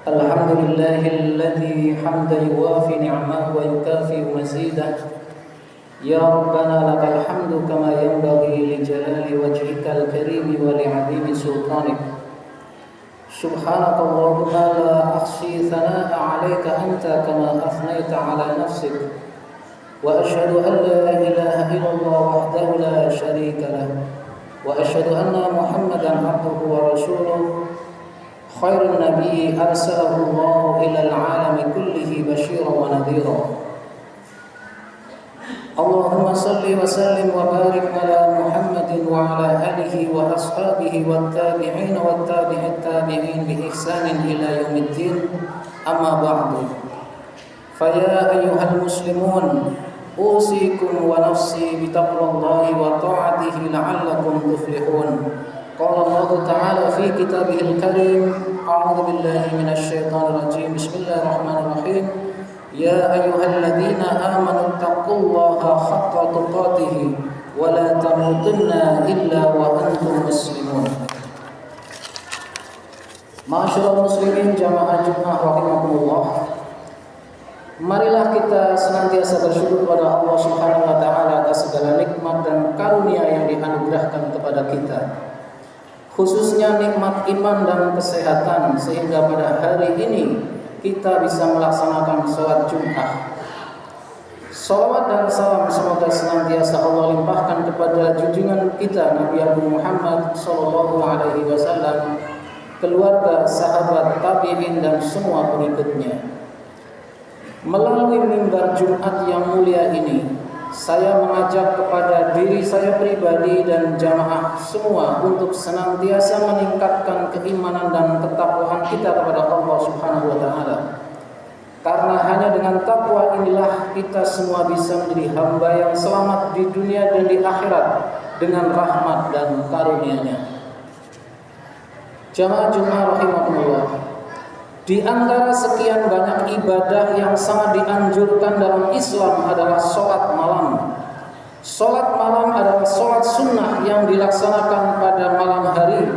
الحمد لله الذي حمدا يوافي نعمه ويكافئ مزيده. يا ربنا لك الحمد كما ينبغي لجلال وجهك الكريم ولعظيم سلطانك. سبحانك اللهم لا أحصي ثناء عليك أنت كما أثنيت على نفسك. وأشهد أن لا إله إلا الله وحده لا شريك له. وأشهد أن محمدا عبده ورسوله خير النبي أرسله الله إلى العالم كله بشيرا ونذيرا. اللهم صل وسلم وبارك على محمد وعلى آله وأصحابه والتابعين والتابع التابعين بإحسان إلى يوم الدين. أما بعد، فيا أيها المسلمون، أوصيكم ونفسي بتقوى الله وطاعته لعلكم تفلحون. قال الله تعالى في كتابه الكريم: أعوذ بالله من الشيطان الرجيم. بسم الله الرحمن الرحيم. يا أيها الذين آمنوا اتقوا الله حق تقاته ولا تموتن إلا وأنتم مسلمون. Ma'asyiral muslimin jamaah Jumat rahimakumullah. Marilah kita senantiasa bersyukur kepada Allah Subhanahu wa taala atas segala nikmat dan karunia yang dianugerahkan kepada kita. Khususnya nikmat iman dan kesehatan, sehingga pada hari ini kita bisa melaksanakan sholat Jumat. Salawat dan salam semoga senantiasa Allah limpahkan kepada junjungan kita Nabi Agung Muhammad sallallahu alaihi wasallam, keluarga, sahabat, tabi'in dan semua pengikutnya. Melalui mimbar Jumat yang mulia ini, saya mengajak kepada diri saya pribadi dan jamaah semua untuk senantiasa meningkatkan keimanan dan ketakwaan kita kepada Allah Subhanahu wa taala. Karena hanya dengan takwa inilah kita semua bisa menjadi hamba yang selamat di dunia dan di akhirat dengan rahmat dan karunia-Nya. Jamaah Jumat rahimakumullah. Di antara sekian banyak ibadah yang sangat dianjurkan dalam Islam adalah sholat malam. Sholat malam adalah sholat sunnah yang dilaksanakan pada malam hari,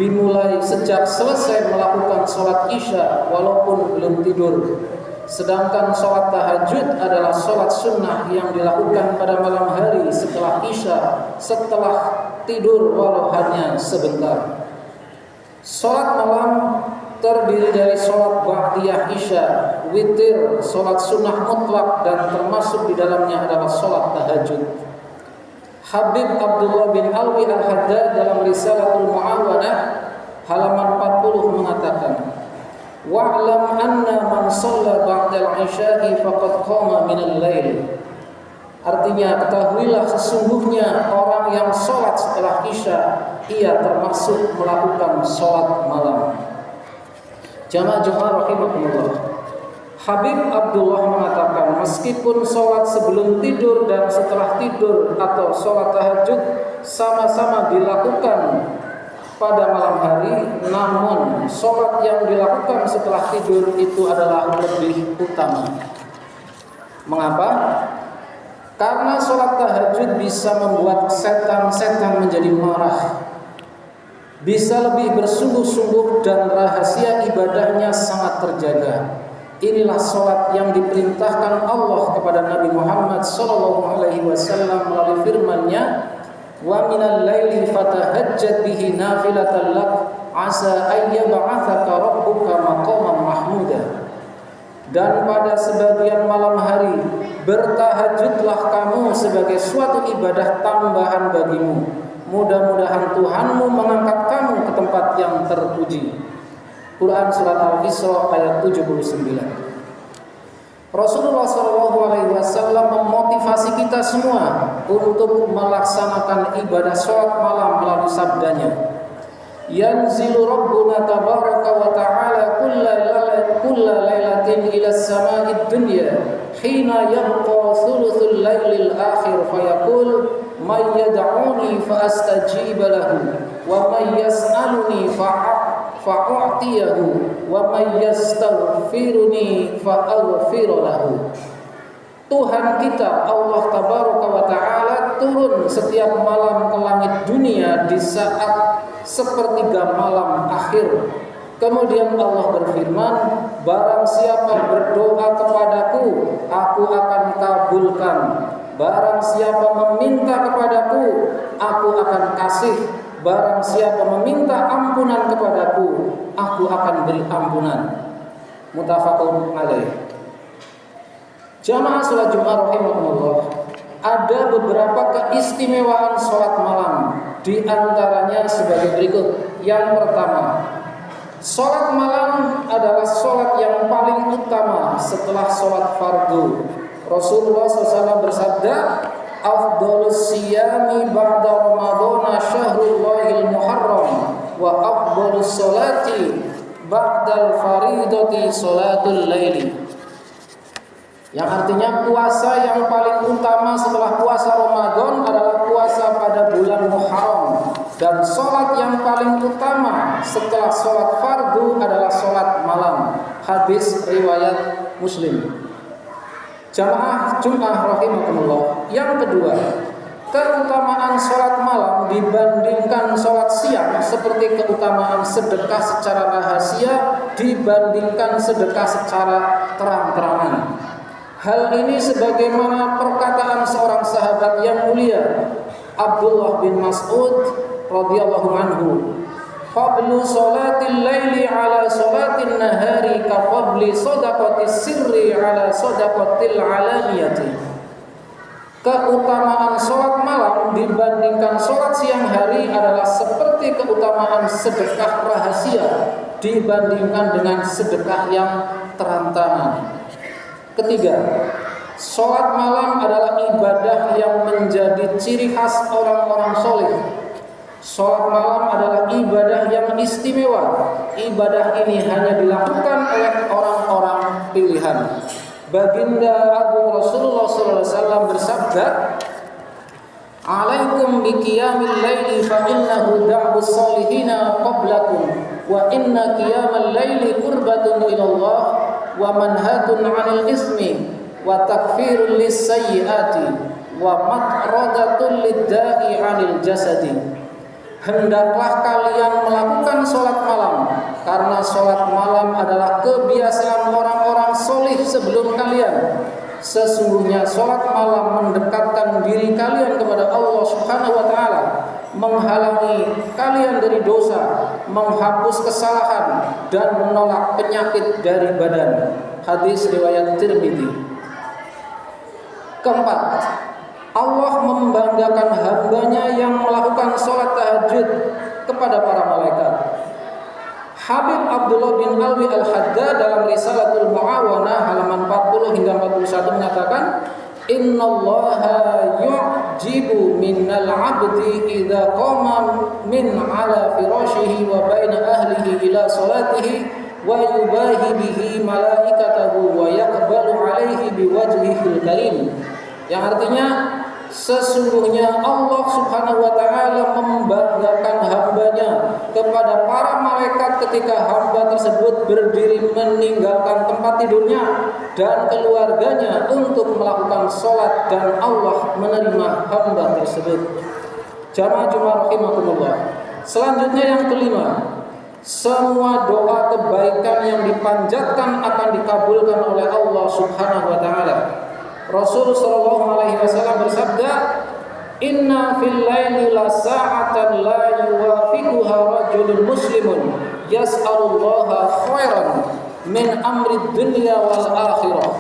dimulai sejak selesai melakukan sholat isya walaupun belum tidur. Sedangkan sholat tahajud adalah sholat sunnah yang dilakukan pada malam hari setelah isya, setelah tidur walau hanya sebentar. Sholat malam terdiri dari sholat ba'diyah isya, witir, sholat sunnah mutlak, dan termasuk di dalamnya adalah sholat tahajud. Habib Abdullah bin Alwi Al-Haddad dalam Risalatul Mu'awanah halaman 40 mengatakan: wa'lam anna man shalla ba'dal isya'i faqad qama minal lail. Artinya, ketahuilah sesungguhnya orang yang sholat setelah isya, ia termasuk melakukan sholat malam. Jamaah Jumat rahimakumullah. Habib Abdullah mengatakan, meskipun sholat sebelum tidur dan setelah tidur atau sholat tahajud sama-sama dilakukan pada malam hari, namun sholat yang dilakukan setelah tidur itu adalah lebih utama. Mengapa? Karena sholat tahajud bisa membuat setan-setan menjadi marah, bisa lebih bersungguh-sungguh, dan rahasia ibadahnya sangat terjaga. Inilah sholat yang diperintahkan Allah kepada Nabi Muhammad sallallahu alaihi wasallam melalui firman-Nya, wa minal laili fatahajjad bihi nafilatan lak asa ayyab'atsaka rabbuka maqaman mahmuda. Dan pada sebagian malam hari bertahajudlah kamu sebagai suatu ibadah tambahan bagimu. Mudah-mudahan Tuhanmu mengangkat kamu ke tempat yang terpuji. Quran Surat Al-Isra ayat 79. Rasulullah SAW memotivasi kita semua untuk melaksanakan ibadah sholat malam melalui sabdanya, yanzilu Rabbuna tabaraka wa ta'ala kulla lailatin ila as-sama'id dunya hina yabqa thuluthul lailil akhir fayaqul may yad'uni fa astajiba lahu wa may yas'aluni fa'u'tiyahu wa may yastaghfiruni fa aghfir lahu. Tuhan kita Allah tabaraka wa ta'ala turun setiap malam ke langit dunia di saat sepertiga malam akhir Kemudian Allah berfirman, barang siapa berdoa kepadaku, aku akan kabulkan. Barang siapa meminta kepadaku, aku akan kasih. Barang siapa meminta ampunan kepadaku, aku akan beri ampunan. Muttafaqun alaih. Jamaah salat Jumat rahimakumullah, ada beberapa keistimewaan salat malam. Di antaranya sebagai berikut. Yang pertama, salat malam adalah salat yang paling utama setelah salat fardu. Rasulullah SAW bersabda, afdhalus siyami ba'da ramadhana syahrullahil muharram wa afdhalus salati ba'dal faridati salatul laili. Yang artinya puasa yang paling utama setelah puasa Ramadan adalah puasa pada bulan Muharram, dan sholat yang paling utama setelah sholat fardu adalah sholat malam. Hadis riwayat Muslim. Jamaah Jumat rahimakumullah. Yang kedua, keutamaan sholat malam dibandingkan sholat siang seperti keutamaan sedekah secara rahasia dibandingkan sedekah secara terang-terangan. Hal ini sebagaimana perkataan seorang sahabat yang mulia, Abdullah bin Mas'ud radhiyallahu anhu, "Fadlu salatil laili ala salatin nahari ka fadli shadaqatis sirri ala shadaqatil alaniyati." Keutamaan sholat malam dibandingkan sholat siang hari adalah seperti keutamaan sedekah rahasia dibandingkan dengan sedekah yang terang-terangan. Ketiga, sholat malam adalah ibadah yang menjadi ciri khas orang-orang soleh. Sholat malam adalah ibadah yang istimewa. Ibadah ini hanya dilakukan oleh orang-orang pilihan. Baginda Agung Rasulullah SAW bersabda, "Alaikum biqiyamil laili fa innahu da'bus solihina qablakum wa inna qiyamal laili qurbatun ilallah wa manhatun 'anil ismi wa takfirul lis-sayyiati wa matradatul lid-da'i 'anil jasadi." Hendaklah kalian melakukan sholat malam, karena sholat malam adalah kebiasaan orang-orang solih sebelum kalian. Sesungguhnya sholat malam mendekatkan diri kalian kepada Allah Subhanahu wa Ta'ala, menghalangi kalian dari dosa, menghapus kesalahan, dan menolak penyakit dari badan. Hadis riwayat Tirmidzi. Keempat, Allah membanggakan hambanya yang melakukan sholat tahajud kepada para malaikat. Habib Abdullah bin Alwi Al-Haddad dalam Risalatul Mu'awanah halaman 40 hingga 41 menyatakan, "Innallaha yu'jibu minal 'abdi idza qama min 'ala firashihi wa baina ahlihi ila salatihi wa yubahi bihi malaikatahu wa yaqbalu 'alaihi biwajhihil karim." Yang artinya, sesungguhnya Allah Subhanahu wa Ta'ala membanggakan hambanya kepada para malaikat ketika hamba tersebut berdiri meninggalkan tempat tidurnya dan keluarganya untuk melakukan sholat, dan Allah menerima hamba tersebut. Jamaah Jumat rahimakumullah. Selanjutnya yang kelima, semua doa kebaikan yang dipanjatkan akan dikabulkan oleh Allah Subhanahu wa Ta'ala. Rasul sallallahu alaihi wasallam bersabda, "Inna fil laili la sa'atan la yuwafiquha rajulun muslimun yas'alullaha khairan min amri dunya wal akhirah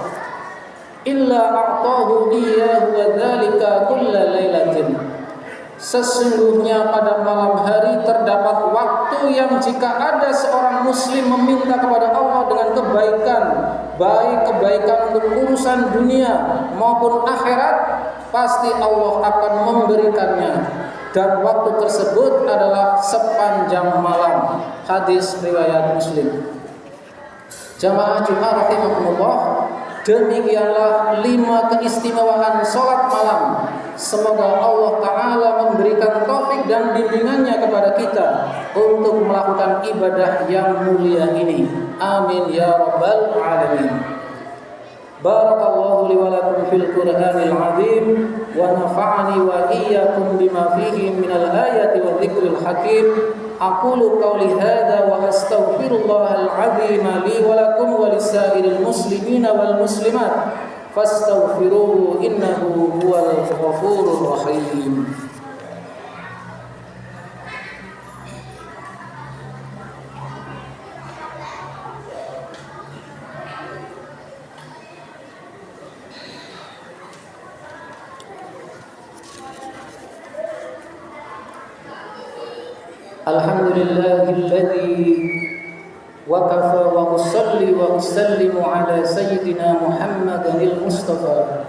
illa a'tahu iyyahu wa dzalika kulla lailatin." Sesungguhnya pada malam hari terdapat waktu yang jika ada seorang muslim meminta kepada Allah dengan kebaikan, baik kebaikan untuk urusan dunia maupun akhirat, pasti Allah akan memberikannya, dan waktu tersebut adalah sepanjang malam. Hadis riwayat Muslim. Jamaah Jumat rahimakumullah, demikianlah 5 keistimewaan sholat malam. Semoga Allah Ta'ala memberikan taufik dan bimbingannya kepada kita untuk melakukan ibadah yang mulia ini. Amin ya rabbal alamin. Barakallahu li wa lakum fil Qur'anil azim wa nafa'ani wa iyyakum bima fihi minal ayati wa dzikril hakim. Aqulu qawli hadza wa astaghfirullahal azim li wa lakum wa lisairil muslimina wal muslimat fastaghfiruhu innahu huwal ghafurur rahim. Alhamdulillahilladzi wa kafa wa usalli wa usallimu ala sayyidina Muhammadil Mustafa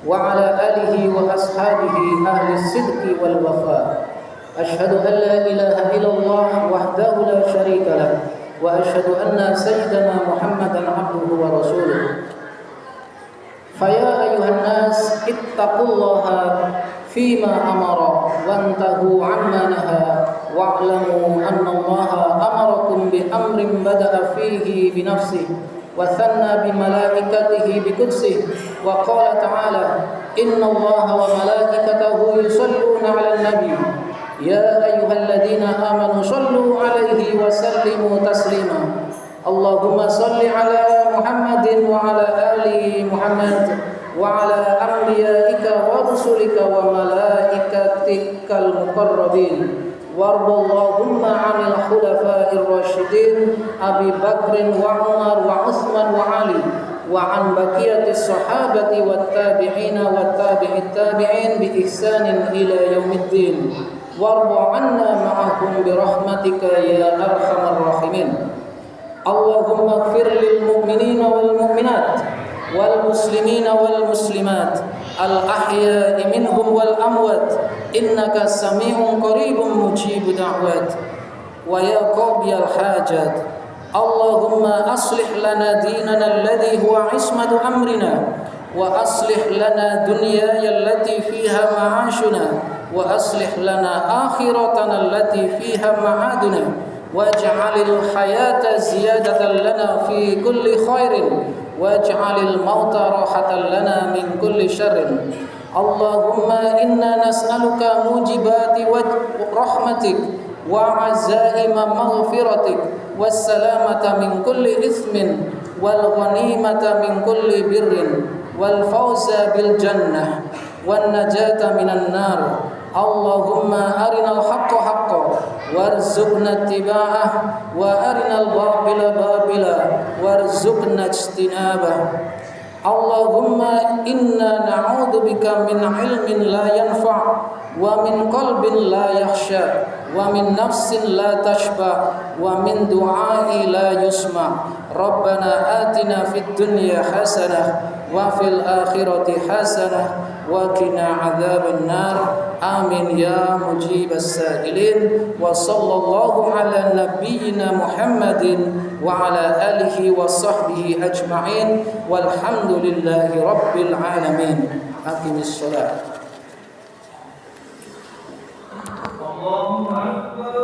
wa ala alihi wa ashabihi ahli sidqi wal wafa. Ashhadu an la ilaha illallah wahdahu la syarika lah wa ashhadu anna sayyidana Muhammadan abduhu wa rasuluh. Faya ayuhan nas ittaqullaha fima amara wantahu amma naha wa'lamu anna Allaha amarakum bi amrin bada'a fihi bi nafsihi wa thanna bi malaikatihi bi qudsihi wa qala ta'ala inna Allaha wa malaikatahu yusalluna 'alan nabi ya ayyuhalladzina amanu sallu 'alaihi wa sallimu taslima. Allahumma salli 'ala Muhammadin wa 'ala ali Muhammad wa 'ala anbiya'ika wa rusulika wa malaikatikal muqarrabin. Wardallahumma 'anil khulafa'ir rasyidin Abi Bakrin wa Umar wa Utsman wa Ali wa 'an baqiyatis sahabati wat tabi'ina wat tabi'it tabi'in bi ihsanin ila yaumiddin. Warḍa 'anna ma'ahum bi rahmatika ya arhamar rahimin. Allahumma ighfir lil mu'minina wal mu'minat wal muslimina wal muslimat al ahya'i minhum wal amwat innaka sami'un qaribun mujibud da'wat wa ya qadiyal hajat. Allahumma aslih lana dinana alladhi huwa ismatu amrina wa aslih lana dunyaya allati fiha ma'ashuna wa aslih lana akhiratana allati fiha ma'aduna waj'alil hayata ziyadatan lana fi kulli khairin waj'alil mauta rahatan lana min kulli syarrin. Allahumma inna nas'aluka mujibati rahmatik wa azaima maghfiratik wassalamata min kulli ithmin wal ghanimata min kulli birrin wal fawza bil jannah wan najata minan nar. Allahumma arinal haqqa haqqan warzuqna ittiba'ah wa arinal batila batila warzuqna ijtinabah. Allahumma inna na'udzubika min ilmin la yanfa' wa min qalbin la yakhsha wa min nafsin la tashba wa min du'a'i la yusma. Rabbana atina fid dunya hasanah wa fil akhirati hasanah wa qina adzaban nar. Amin ya mujibas sa'ilin. Wa sallallahu ala nabiyyina Muhammadin wa ala alihi wa sahbihi ajma'in walhamdulillahi rabbil alamin. Aqimis shalah. Allahumma